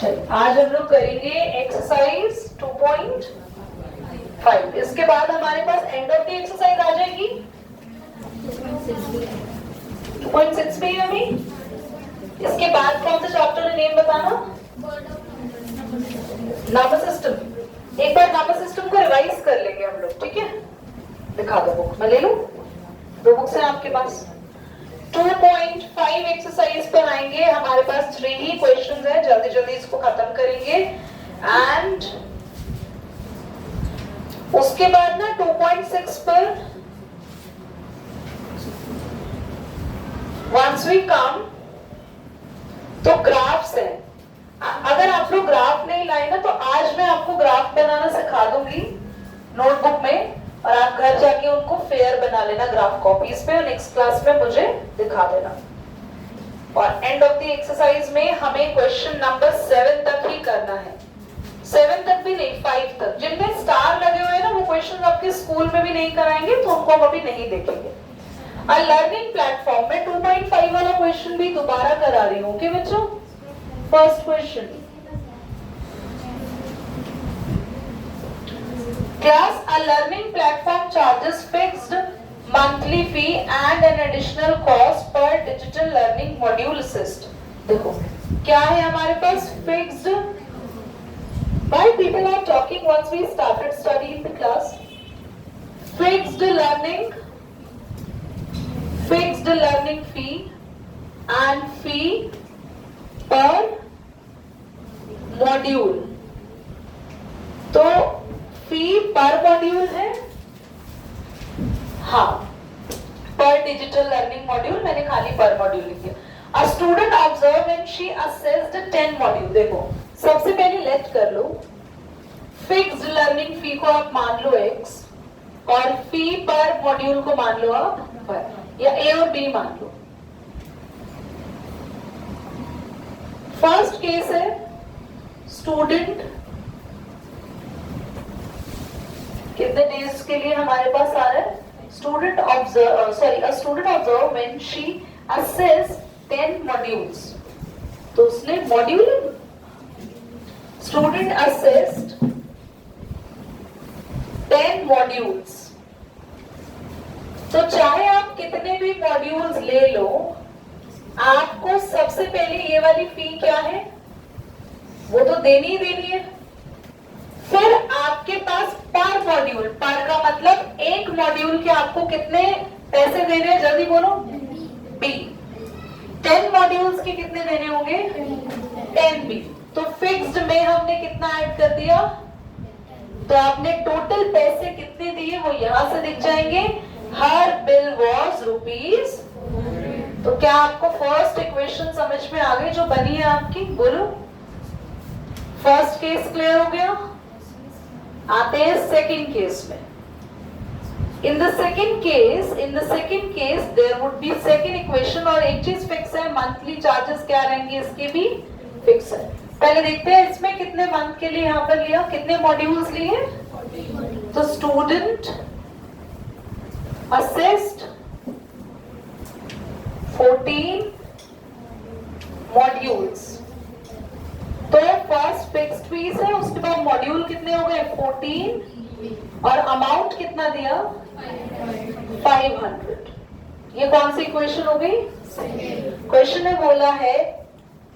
चलिए आज हम लोग करेंगे एक्सरसाइज 2.5। इसके बाद हमारे पास एंड ऑफ द एक्सरसाइज आ जाएगी 2.6 पे अभी। इसके बाद कौन सा चैप्टर है नेम बताना? Number system. एक बार नंबर सिस्टम को रिवाइज कर लेंगे हम लोग, ठीक है? दिखा दो बुक, मैं ले लूं। दो बुक्स हैं आपके पास। 2.5 एक्सरसाइज पर आएंगे। हमारे पास 3 ही क्वेश्चंस है, जल्दी जल्दी इसको खत्म करेंगे। एंड उसके बाद ना 2.6 पर वंस वी कम तो ग्राफ्स है। अगर आप लोग ग्राफ नहीं लाए ना तो आज मैं आपको ग्राफ बनाना सिखा दूंगी नोटबुक में, और आप घर जाके उनको फेयर बना लेना ग्राफ कॉपीज पे, और नेक्स्ट क्लास में मुझे दिखा देना। और एंड ऑफ द एक्सरसाइज में हमें क्वेश्चन नंबर 7 तक ही करना है। 7 तक भी नहीं, 5 तक। जिनमें स्टार लगे हुए हैं ना वो क्वेश्चन आपके स्कूल में भी नहीं कराएंगे, तो उनको हम अभी नहीं देखेंगे। और लर्निंग प्लेटफॉर्म में 2.5 वाला क्वेश्चन भी दोबारा करा रही हूँ। ओके बच्चों? First question, class a learning platform charges fixed monthly fee and an additional cost per digital learning module assist। देखो क्या है हमारे पास fixed। Why people are talking once we started studying the class? Fixed learning fee and fee per module. तो फी पर module है, हाँ, पर digital learning module मैंने खाली पर मॉड्यूल लिख दिया। A student observe when she assessed 10 module. देखो सबसे पहले लेट कर लो, फिक्स्ड लर्निंग फी को आप मान लो x और फी पर मॉड्यूल को मान लो आप y, या a और b मान लो। फर्स्ट केस है स्टूडेंट, कितने डेज के लिए हमारे पास आ रहा है? Student observe when she assess 10 modules. तो उसने मॉड्यूल स्टूडेंट असेस्ड 10 मॉड्यूल्स। तो चाहे आप कितने भी मॉड्यूल्स ले लो, आपको सबसे पहले ये वाली फी क्या है वो तो देनी ही देनी है। फिर आपके पास पर मॉड्यूल, पर का मतलब एक मॉड्यूल के आपको कितने पैसे देने हैं? जल्दी बोलो। बी। 10 मॉड्यूल्स के कितने देने होंगे? 10 बी। तो फिक्स्ड में हमने कितना ऐड कर दिया? तो आपने टोटल पैसे कितने दिए वो यहां से दिख जाएंगे। हर बिल वॉज रुपीज। तो क्या आपको फर्स्ट इक्वेशन समझ में आ गई जो बनी है आपकी? बोलो। फर्स्ट केस क्लियर हो गया? आते हैं सेकंड केस में। In the second case there would be second equation, और एक चीज फिक्स है, मंथली चार्जेस क्या रहेंगे इसके भी फिक्स है। पहले देखते हैं इसमें कितने मंथ के लिए यहाँ पर लिया, कितने मॉड्यूल्स लिए। तो स्टूडेंट असेस्ड 14 मॉड्यूल्स। तो फर्स्ट फिक्स्ड फीस है, उसके बाद मॉड्यूल कितने हो गए? 14, और अमाउंट कितना दिया? 500। ये कौन सी इक्वेशन हो गई? क्वेश्चन में बोला है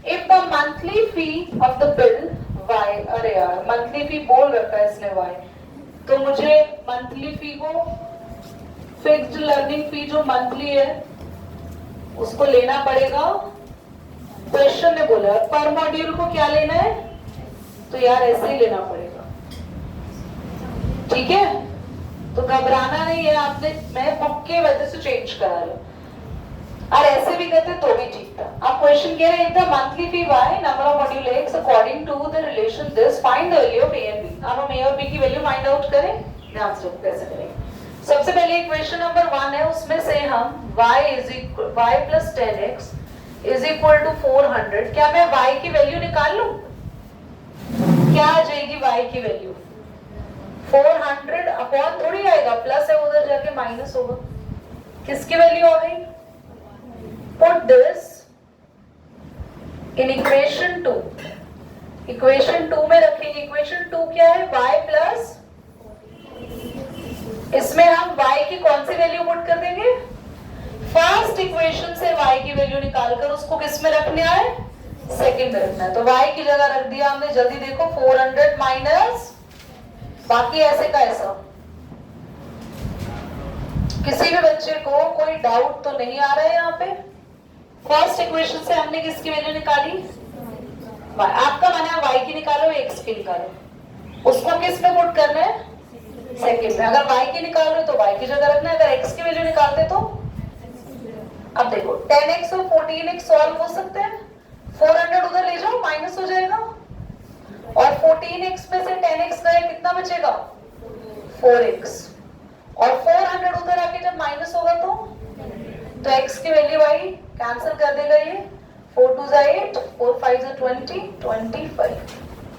if the monthly fee of the bill y, अरे यार मंथली फी बोल रखा है इसने y, तो मुझे मंथली फी को, फिक्स्ड लर्निंग फी जो मंथली है उसको लेना पड़ेगा। क्वेश्चन ने बोला पर मॉड्यूल को क्या लेना है, तो यार ऐसे ही लेना पड़ेगा, ठीक है? तो घबराना नहीं है आपने, मैं बुक के वजह से चेंज करा रहा हूं, और ऐसे भी करते तो भी ठीक था। अब क्वेश्चन कह रहे हैं the monthly fee y number of module x according to the relation this find the value of a and b। अब हम a और b की वैल्यू फाइंड आउट करें। ध्यान से कैसे करेंगे? सबसे पहले क्वेश्चन नंबर 1 है, उसमें से हम y plus 10x is equal to 400। क्या मैं y की वैल्यू निकाल लूं? क्या आ जाएगी y की वैल्यू? 400 अपॉन थोड़ी आएगा, प्लस है उधर जाके माइनस होगा। किसकी वैल्यू आ गई? Put this in equation 2। Equation 2 में रखेंगे। इक्वेशन 2 क्या है? y प्लस, इसमें हम y की कौन सी वैल्यू पुट कर देंगे? फर्स्ट इक्वेशन से y की वैल्यू निकालकर उसको किस में रखने आए? सेकंड में रखना है। तो y की जगह रख दिया हमने, जल्दी देखो, 400 माइनस बाकी ऐसे का ऐसा। किसी भी बच्चे को कोई डाउट तो नहीं आ रहा है यहाँ पे? फर्स्ट इक्वेशन से हमने किसकी वैल्यू निकाली? y। आपका माना y की निकालो, x की निकालो, उसको किस में पुट करना है? सेकंड में। अगर y की निकाल रहे हो तो y की जगह रखना है, अगर x की वैल्यू निकालते तो। अब देखो 10x और 14x सॉल्व हो सकते हैं। 400 उधर ले जाओ, माइनस हो जाएगा, और 14x में से 10x गए, कितना बचेगा? 4x, और 400 उधर आके जब माइनस होगा तो x की वैल्यू आई, कैंसिल कर देगा ये। 4 2 8, 4 5 20, 25।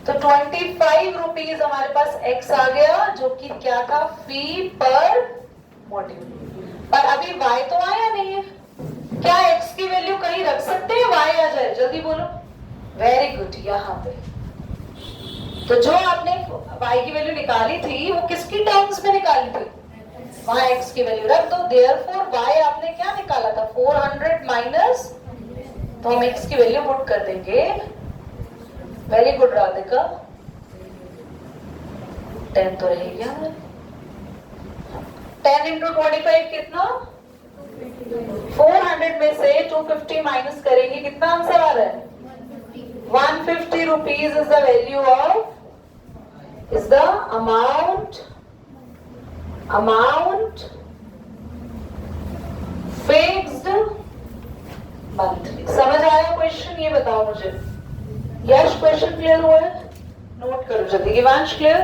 तो 25 रुपीज हमारे पास x आ गया, जो कि क्या था? फी पर मॉड्यूल। पर अभी y तो आया नहीं है। क्या x की वैल्यू कहीं रख सकते हैं? y आ जाए, जल्दी बोलो। वेरी गुड, यहाँ पे। तो जो आपने y की वैल्यू निकाली थी वो किसकी टर्म्स में निकाली थी? वहां x की वैल्यू रख दो। देयरफॉर y आपने क्या निकाला था? 400 माइनस, तो हम x की वैल्यू पुट कर देंगे। वेरी गुड राधिका, 10 तो रह गया। 10 इंटू 25 कितना? 400 में से 250 माइनस करेंगे, कितना आंसर आ रहा है? 150 rupees is the value of, is the amount fixed monthly. समझ आया क्वेश्चन? ये बताओ मुझे। यश, क्वेश्चन क्लियर हुआ है? नोट करो जल्दी। Ivansh clear?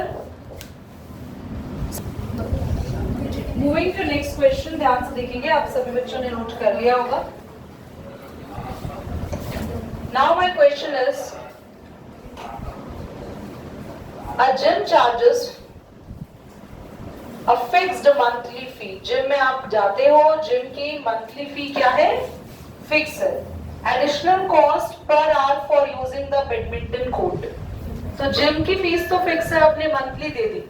Moving to next question, ध्यान से देखेंगे, आप सभी बच्चों ने नोट कर लिया होगा। Now my question is, a gym charges a fixed monthly fee. Gym में आप जाते हो, जिम की मंथली फी क्या है? फिक्स है। Additional cost per hour for using the badminton court. तो जिम की फीस तो फिक्स है, आपने मंथली दे दी,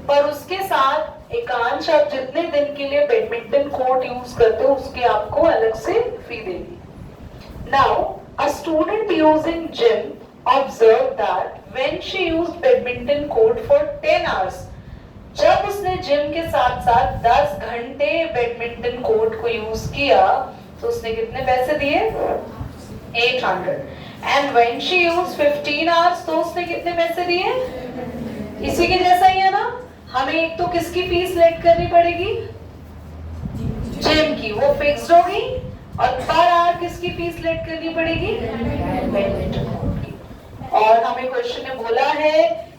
पर उसके साथ एकांश आप जितने दिन के लिए बैडमिंटन कोर्ट यूज करते हो उसके आपको अलग से फी देगी। Now a student using gym observe that when she used badminton court for 10 hours. जब उसने जिम के साथ साथ 10 घंटे बैडमिंटन कोर्ट को यूज किया तो उसने कितने पैसे दिए? 800। And when she used 15 hours तो उसने कितने पैसे दिए? इसी के जैसा ही है ना। हमें एक तो किसकी फीस लेट करनी पड़ेगी? जिम की, वो फिक्स्ड होगी, और पर आवर किसकी फीस लेट करनी पड़ेगी? बैडमिंटन कोर्ट की। और हमें क्वेश्चन में बोला है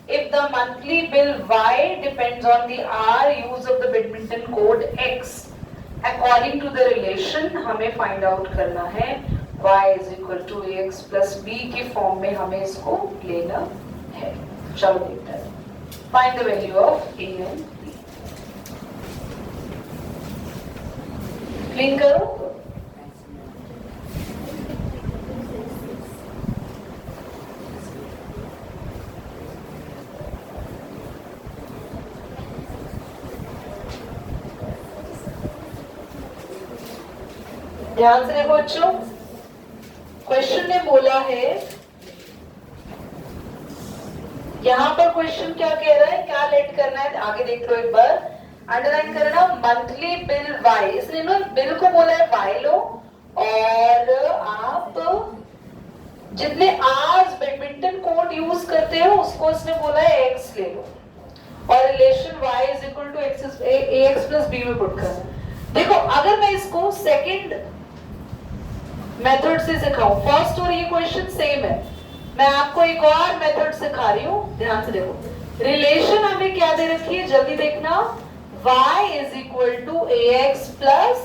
if the monthly bill y depends on the hour use of the badminton court x according to the relation, हमें फाइंड आउट करना है y is equal to ax plus b की फॉर्म में हमें इसको लेना है। चलो देखते हैं। Find the value of a and b. Clean करो। ध्यान से देखो बच्चों, क्वेश्चन ने बोला है, यहां पर क्वेश्चन क्या कह रहा है, क्या लेट करना है, आगे देख लो एक बार, अंडरलाइन करना, मंथली बिल वाई, इसलिए ना बिल को बोला है वाई लो, और आप जितने आवर्स बैडमिंटन कोर्ट यूज करते हो उसको इसने बोला है एक्स ले लो, और relation Y is equal to X plus B में पुट करना। देखो अगर मैं इसको सेकंड मेथड से सिखाऊं, फर्स्ट और ये क्वेश्चन सेम है, मैं आपको एक और मेथड सिखा रही हूं, ध्यान से देखो। रिलेशन हमें क्या दे रखी है, जल्दी देखना, y is equal to ax plus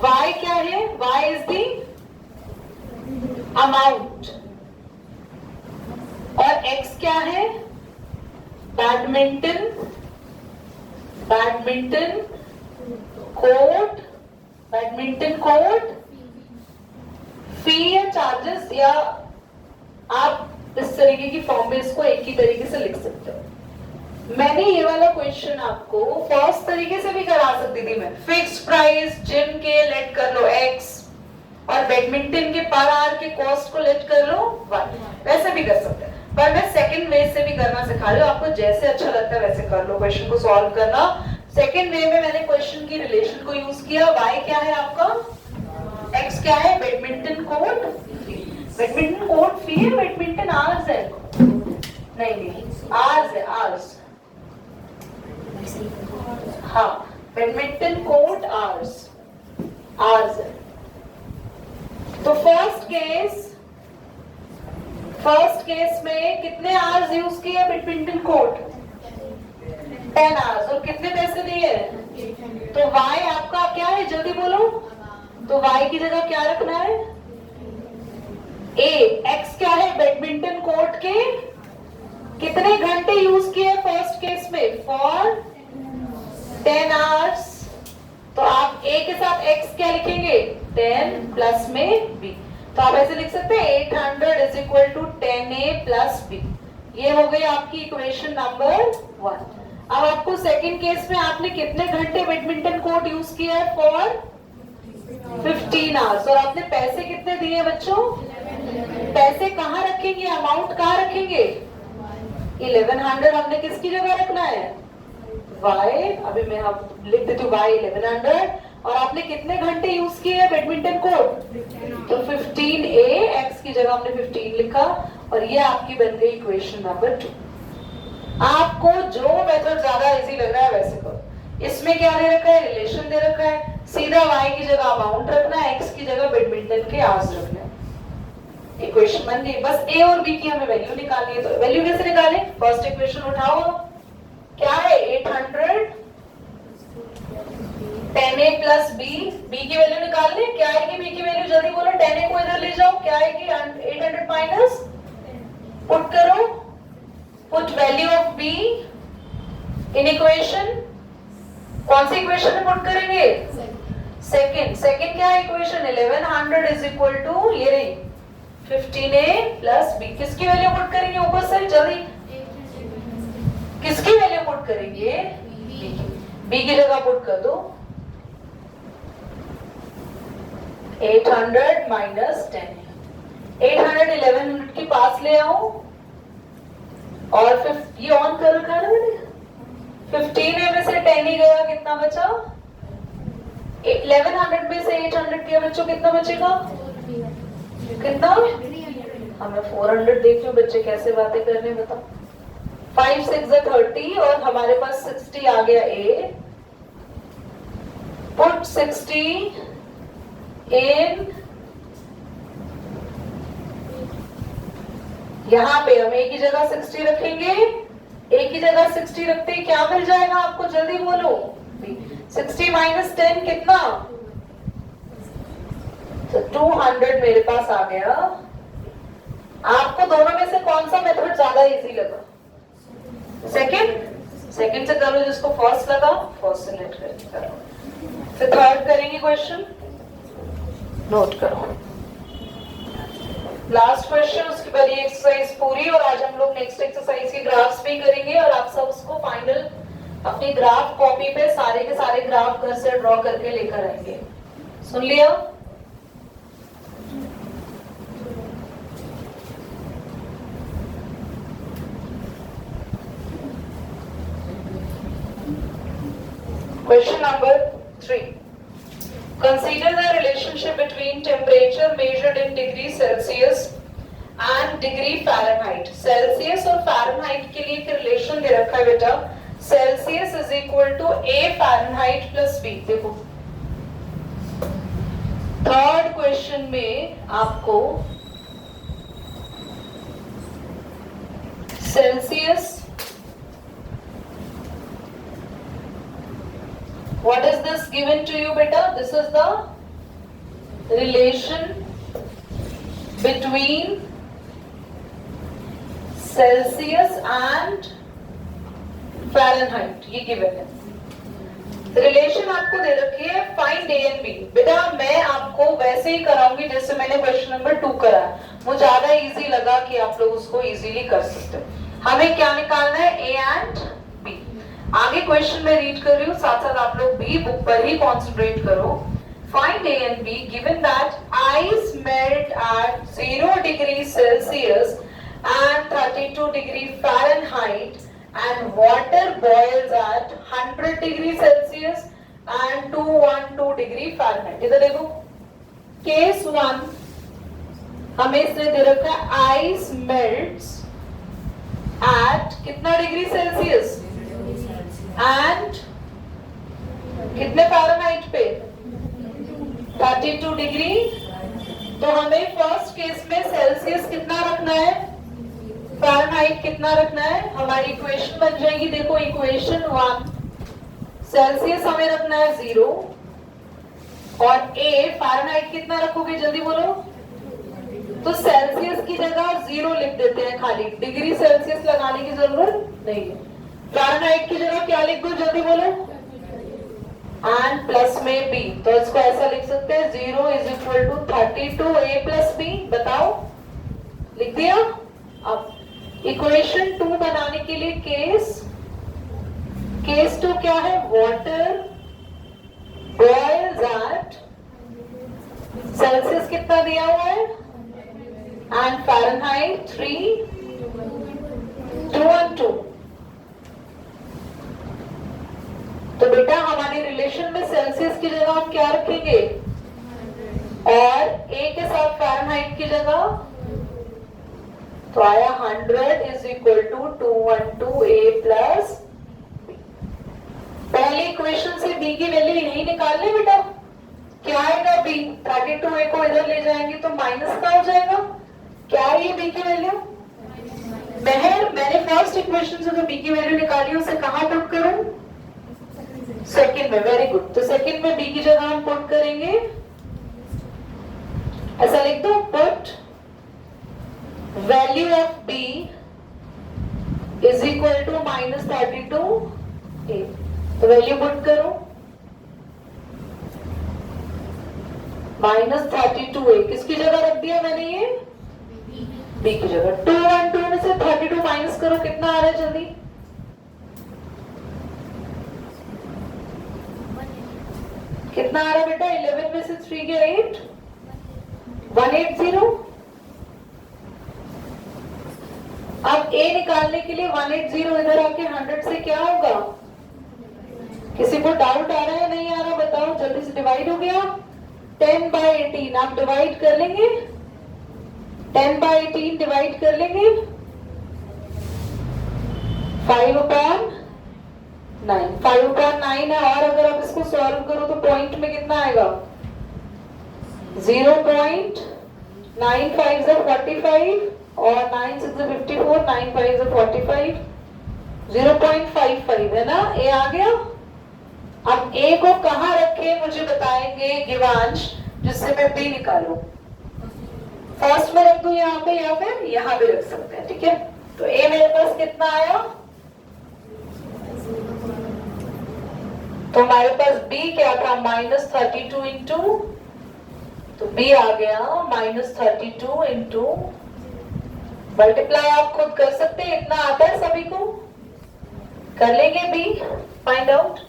y क्या है, y इज दी अमाउंट, और x क्या है, बैडमिंटन कोर्ट फी या चार्जेस, या आप तरीके की फॉर्म में इसको एक ही तरीके से लिख सकते हो। मैंने ये वाला क्वेश्चन आपको फर्स्ट तरीके से भी करा सकती थी मैं, फिक्स्ड प्राइस जिम के लेट कर लो x और बैडमिंटन के पर आवर के कॉस्ट को लेट कर लो y, वैसे भी कर सकते हैं, पर मैं सेकंड वे से भी करना सिखा रही हूँ आपको, जैसे अच्छा लगता है वैसे कर लो क्वेश्चन को सॉल्व करना। सेकंड वे में मैंने क्वेश्चन की रिलेशन को यूज किया, y क्या है आपका, x क्या है, badminton court, badminton court fee है, बैडमिंटन आवर्स है, नहीं आवर्स है, आवर्स, हाँ बैडमिंटन कोर्ट आवर्स, आवर्स है। तो फर्स्ट केस में कितने आवर्स यूज किए बैडमिंटन कोर्ट, 10 आवर्स, और कितने पैसे दिए, तो y आपका क्या है जल्दी बोलो, तो y की जगह क्या रखना है, a, x क्या है बैडमिंटन कोर्ट के कितने घंटे यूज किए फर्स्ट केस में, फॉर 10 आवर्स, तो आप a के साथ x क्या लिखेंगे, 10 प्लस में b, तो आप ऐसे लिख सकते हैं 800 is equal to 10a plus b, ये हो गई आपकी इक्वेशन नंबर 1। अब आपको सेकंड केस में आपने कितने घंटे बैडमिंटन कोर्ट यूज किया है, फॉर 15 आवर्स, और आपने पैसे कितने दिए बच्चों, पैसे कहाँ रखेंगे, अमाउंट कहाँ रखेंगे, 1100 हमने किसकी जगह रखना है, y, अभी मैं आप लिख देती हूँ y 1100, और आपने कितने घंटे यूज किए हैं बैडमिंटन कोर्ट, तो 15a, x की जगह हमने 15 लिखा, और ये आपकी बन गई इक्वेशन नंबर 2। आपको जो मेथड ज्यादा इजी लग रहा है वैसे करो। इसमें क्या दे रखा है, रिलेशन दे रखा है, सीधा y की जगह अमाउंट रखना है, x की जगह बैडमिंटन के आवर्स रखना है, इक्वेशन बन गई। बस a और b की हमें वैल्यू निकालनी है, तो वैल्यू कैसे निकालें, फर्स्ट इक्वेशन उठाओ, क्या है 800 10a प्लस b, b की वैल्यू निकालनी है, क्या आएगी b की वैल्यू जल्दी बोलो, 10a को इधर ले जाओ, क्या आएगी 800 माइनस, पुट करो, put value of b in equation, कौन सी इक्वेशन में पुट करेंगे, सेकंड क्या है इक्वेशन, 1100 इज इक्वल टू ये रही 15a प्लस b, किसकी वैल्यू पुट करेंगे ऊपर से जल्दी, किसकी वैल्यू पुट करेंगे, b की जगह पुट कर दो, 800 माइनस 10, 800 1100 के पास ले आओ, और ये ऑन कर रखा है ना मैंने, 15 में से 10 ही गया, कितना बचा, 1100 में से 800 के बच्चों कितना बचेगा, कितना, हमें 400 देख लो बच्चे कैसे बातें कर रहे हैं बताओ, 5 6 30, और हमारे पास 60 आ गया a, पुट 60 इन, यहाँ पे हम a की जगह 60 रखेंगे, a की जगह 60 रखते ही क्या मिल जाएगा आपको जल्दी बोलो, 60 माइनस 10 कितना, तो 200 मेरे पास आ गया। आपको दोनों में से कौन सा मेथड ज्यादा इजी लगा, सेकंड से करो, जिसको फर्स्ट लगा फर्स्ट से लेट करो, फिर थर्ड करेंगे क्वेश्चन, नोट करो, लास्ट क्वेश्चन, उसके बाद ये एक्सरसाइज पूरी, और आज हम लोग नेक्स्ट एक्सरसाइज के ग्राफ्स भी करेंगे, और आप सब उसको फाइनल अपनी ग्राफ कॉपी पे सारे के सारे ग्राफ घर से ड्रॉ करके लेकर आएंगे, सुन लिया। Question number 3. Consider the relationship between temperature measured in degree Celsius and degree Fahrenheit. Celsius और Fahrenheit के लिए एक रिलेशन दे रखा है बेटा, Celsius is equal to A Fahrenheit plus B। देखो थर्ड क्वेश्चन में आपको Celsius, what is this given to you beta, this is the relation between Celsius and Fahrenheit, ये given है। रिलेशन आपको दे रखी है, फाइंड ए एंड बी। बेटा मैं आपको वैसे ही कराऊंगी जैसे मैंने क्वेश्चन नंबर 2 करा, मुझे ज्यादा इजी लगा कि आप लोग उसको इजीली कर सकते हो। हमें क्या निकालना है, ए एंड बी। आगे क्वेश्चन में रीड कर रही हूँ, साथ साथ आप लोग भी बुक पर ही कॉन्सेंट्रेट करो। Find A and B given that ice melt at 0 degrees Celsius and 32 degrees Fahrenheit and water boils at 100 degrees Celsius and 212 degree Fahrenheit। इधर देखो, केस 1 हमें इसने दे रखा है आइस मेल्ट्स एट कितना डिग्री सेल्सियस एंड कितने Fahrenheit पे 32 degree. तो हमें फर्स्ट केस में सेल्सियस कितना रखना है, फ़ारेनहाइट कितना रखना है। हमारी इक्वेशन बन जाएगी, देखो इक्वेशन 1, सेल्सियस हमें रखना है 0 और ए फ़ारेनहाइट कितना रखोगे जल्दी बोलो। तो सेल्सियस की जगह 0 लिख देते हैं, खाली डिग्री सेल्सियस लगाने की जरूरत नहीं है। फ़ारेनहाइट की जगह क्या लिख दो जल्दी बोलो, एंड प्लस में बी। तो इसको ऐसा लिख सकते हैं 0 is equal to 32 A plus B. बताओ, लिख दिया। अब इक्वेशन 2 बनाने के लिए केस 2 क्या है, वाटर बॉइल्स एट सेल्सियस कितना दिया हुआ है एंड फ़ारेनहाइट 212। तो बेटा हमारे रिलेशन में सेल्सियस की जगह हम क्या रखेंगे और ए के साथ फ़ारेनहाइट की जगह, तो आया 100 is equal to 212 A plus. पहली इक्वेशन से बी की वैल्यू यही निकाल ले बेटा। क्या आएगा बी, 32 ए को इधर ले जाएंगे तो माइनस का हो जाएगा। क्या है ये बी की वैल्यू, मैंने फर्स्ट इक्वेशन से जो बी की वैल्यू निकाली उसे कहां पुट करूं, सेकंड में। Very good. तो सेकंड में बी की जगह हम पुट करेंगे, ऐसा लिख दो, put value of B is equal to -32 A. तो वैल्यू पुट करो -32 ए, किसकी जगह रख दिया मैंने, ये बी की जगह। 212 में से 32 माइनस करो, कितना आ रहा है जल्दी, कितना आ रहा है बेटा, 11 में से 3 के 8, 180। अब ए निकालने के लिए 180 इधर आके 100 से क्या होगा, किसी को डाउट आ रहा है, नहीं आ रहा, बताओ जल्दी से। डिवाइड हो गया 10/18, आप डिवाइड कर लेंगे, 10/18 डिवाइड कर लेंगे 5/9, 5/9 है। और अगर आप इसको सॉल्व करो तो पॉइंट में कितना आएगा, 0.95 से 45 और 9 6 54, 9 5 से 45, 0.55 है ना। ए आ गया। अब ए को कहां रखे मुझे बताएंगे गिवांश, जिससे मैं बी निकालू। फर्स्ट में रख दूं यहाँ पे या फिर यहाँ भी रख सकते हैं, ठीक है। तो ए मेरे पास कितना आया, तो हमारे पास बी क्या था, -32 इंटू, तो बी आ गया -32 इंटू मल्टीप्लाई। आप खुद कर सकते हैं, इतना आता है सभी को, कर लेंगे बी फाइंड आउट।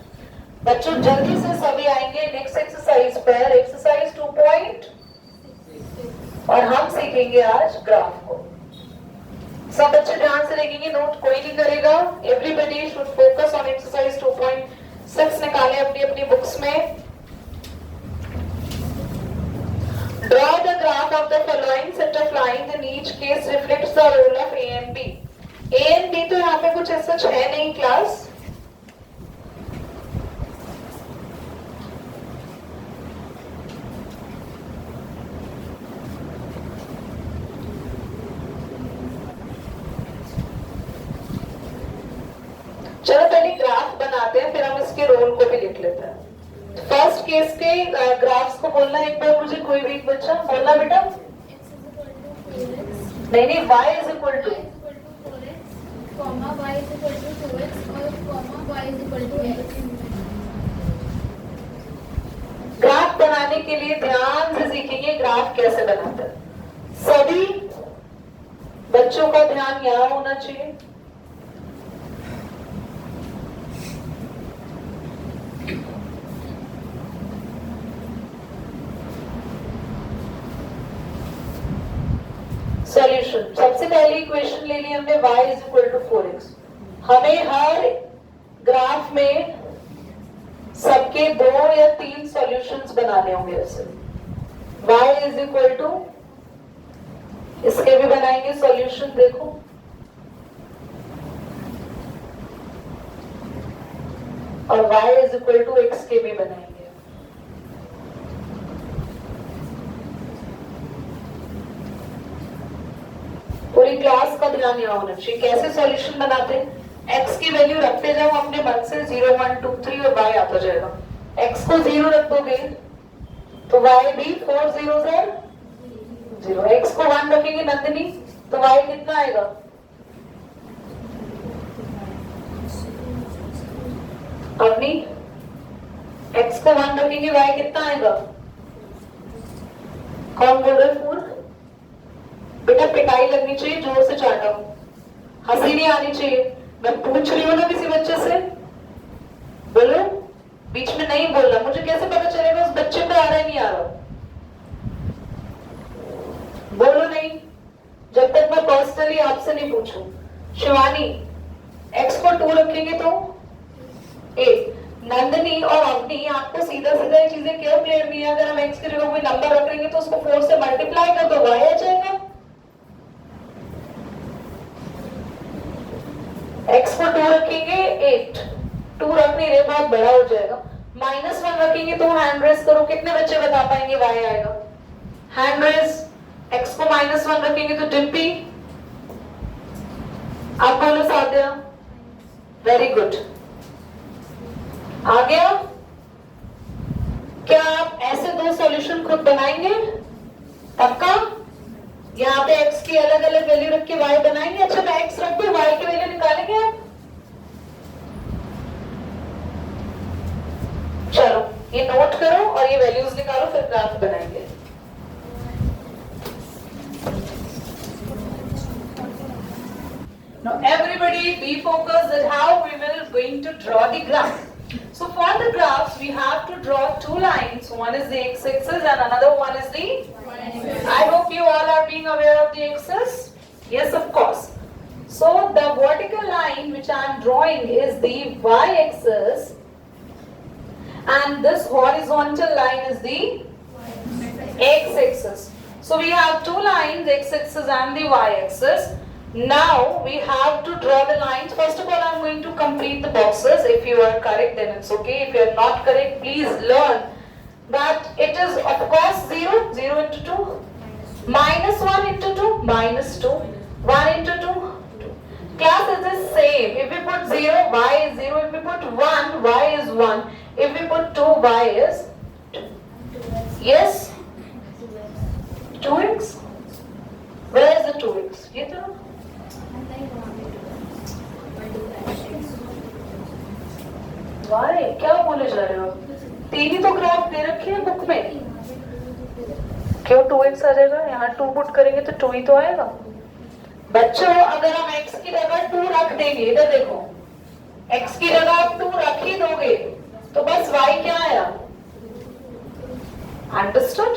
बच्चों जल्दी से सभी आएंगे नेक्स्ट एक्सरसाइज पर, एक्सरसाइज 2 और हम सीखेंगे आज ग्राफ को। सब बच्चे ध्यान से देखेंगे, नोट कोई नहीं करेगा। Everybody should focus on exercise 2.6 निकाले अपनी अपनी बुक्स में। Draw the graph of the following set of lines in each case reflects the role of A and B. A and B तो यहाँ पे कुछ ऐसा है नहीं क्लास। चलो पहले ग्राफ बनाते हैं, फिर हम इसके रोल को भी लिख लेते हैं। फर्स्ट केस के ग्राफ्स को बोलना एक बार मुझे, कोई भी एक बच्चा बोलना बेटा। नहीं, y is equal to, y is equal to 2x और y is equal to x। Graph बनाने के लिए ध्यान से सीखेंगे ग्राफ कैसे बनाते हैं। सभी बच्चों का ध्यान यहाँ होना चाहिए। सॉल्यूशन, सबसे पहले इक्वेशन ले ली हमने y is equal to 4x। हमें हर ग्राफ में सबके 2 या 3 सॉल्यूशंस बनाने होंगे। ऐसे y इज इक्वल टू, इसके भी बनाएंगे सॉल्यूशन, देखो और y is equal to x के भी बनाएंगे। पूरी क्लास का ध्यान यहाँ होना चाहिए। कैसे सॉल्यूशन बनाते हैं, x की वैल्यू रखते जाओ अपने मन से 0 1 2 3 और y आता जाएगा। x को 0 रख दोगे तो y भी 4 0 0। x को 1 रखेंगे नंदिनी तो y कितना आएगा? अवनी, x को 1 रखेंगे y कितना आएगा? कौन बोल रहे? 4। बेटा पिटाई लगनी चाहिए, जोर से चाटा, हंसी नहीं आनी चाहिए। मैं पूछ रही हूँ ना किसी बच्चे से, बोलो, बीच में नहीं बोलना। मुझे कैसे पता चलेगा उस बच्चे पे आ रहा है नहीं आ रहा? बोलो नहीं, जब तक मैं पर्सनली आपसे नहीं पूछूं। शिवानी, x को 2 रखेंगे तो 8। नंदनी और अवनी, आपको सीधा सीधा ये चीजें क्यों क्लियर नहीं है? अगर हम x की जगह कोई नंबर रखेंगे तो उसको 4 से मल्टीप्लाई कर दो, y आ जाएगा। x को 2 रखेंगे 8, 2 रख नहीं रहे, बहुत बड़ा हो जाएगा। -1 रखेंगे तो हैंड रेस करो, कितने बच्चे बता पाएंगे y आएगा? Hand raise. x को -1 रखेंगे तो डिम्पी, आप बोलो साध्या। वेरी गुड, आ गया। क्या आप ऐसे 2 सॉल्यूशन खुद बनाएंगे? पक्का? यहाँ पे x की अलग अलग वैल्यू रख के y बनाएंगे? अच्छा मैं x रख दूं, y की वैल्यू निकालेंगे आप? चलो ये नोट करो और ये वैल्यूज निकालो, फिर ग्राफ बनाएंगे। Now everybody be focused at how we will going to draw the graph. So for the graphs we have to draw 2 lines. One is the x-axis and another one is the y-axis. I hope you all are being aware of the axis. Yes, of course. So the vertical line which I am drawing is the y-axis, and this horizontal line is the x-axis. So we have 2 lines, x-axis and the y-axis. Now we have to draw the lines. First of all, I am going to complete the boxes. If you are correct, then it's okay. If you are not correct, please learn that it is of course 0, 0 into 2, -1 into 2, -2, 1 into 2, 2. Class is the same. If we put 0, y is 0. If we put 1, y is 1. If we put 2, y is 2. Yes? 2x? Where is the 2x? ये तो Y, क्या बोले जा रहे हो? 3 ही तो graph दे रखे हैं बुक में, क्यों 2x आ जाएगा? यहाँ 2 पुट करेंगे तो 2 ही तो आएगा। बच्चों अगर हम x की जगह 2 रख देंगे, इधर देखो, x की जगह आप 2 रख ही दोगे तो बस y क्या आया? अंडरस्टूड?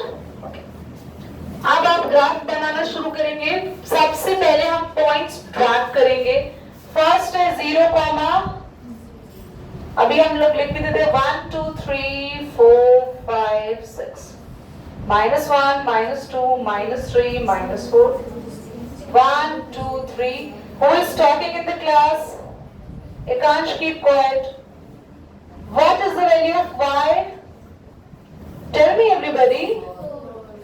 अब आप ग्राफ बनाना शुरू करेंगे। सबसे पहले हम पॉइंट्स ड्रैग करेंगे। फर्स्ट है 0, अभी हम लोग लिख भी देते हैं 1 2 3 4 5 6, -1 -2 -3 -4, 1 2 3. Who is talking in the class? Ekansh, keep quiet. What is the value of y? Tell me everybody.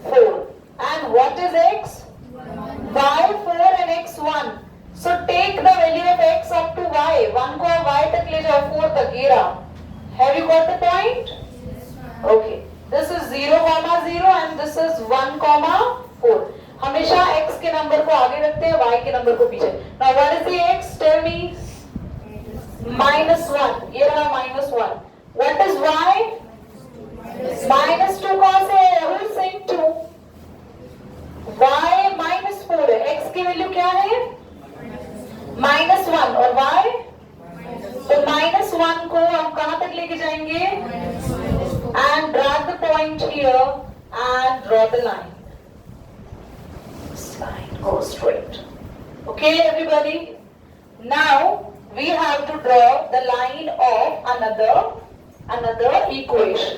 4. And what is x? y 4 and x 1. So take the value of x up to y. 1 को y तक ले जाओ, 4 तक, ये रहा. Have you got the point? Okay. This is 0, 0 and this is 1, 4. हमेशा x के number को आगे रखते हैं, y के नंबर को पीछे. Now what is the x? Tell me. -1. ये रहा -1. What is y? -2 कौन से है? Who is saying 2? y -4 है, x की वैल्यू क्या है? -1 और y, तो -1 को हम कहां तक लेके जाएंगे? And drag the point here and draw the line. This line goes straight. Okay, everybody. Now we have to draw the line of another equation.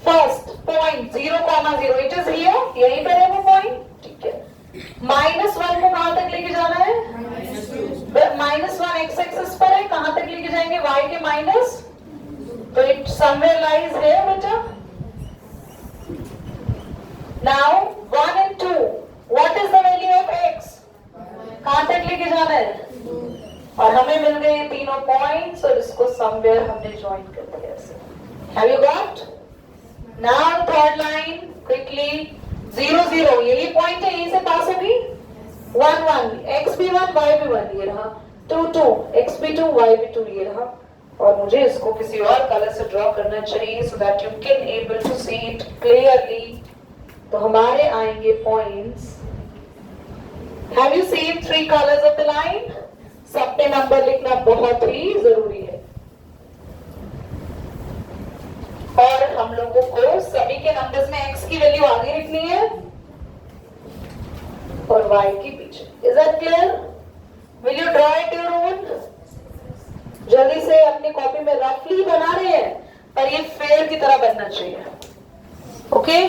First point 0,0. It is here. यहीं पर है वो point. ठीक है. -1 को कहां तक लेके जाना है? -1 x एक्सिस पर है. कहां तक लेके जाएंगे? y के माइनस. तो it somewhere lies here, बेटा. Now 1 and 2. What is the value of x? कहां तक लेके जाना है? और हमें मिल गए तीनों पॉइंट्स और इसको समवेयर हमने ज्वाइन कर दिया ऐसे. Have you got? Now third line quickly 0 0. यही पॉइंट है, यहीं से पास होगी. 1 1 x भी 1 y भी 1 ये रहा. 2 2 x भी 2 y भी 2 ये रहा. और मुझे इसको किसी और कलर से ड्रॉ करना चाहिए so that you can able to see it clearly. तो हमारे आएंगे points. Have you seen 3 colors of the line? सब पे नंबर लिखना बहुत ही जरूरी है. और हम लोगों को सभी के नंबर्स में x की वैल्यू आगे लिखनी है और y की पीछे. Is that clear? Will you draw it your own? जल्दी से अपनी कॉपी में रफली बना रहे हैं पर ये फेयर की तरह बनना चाहिए. Okay?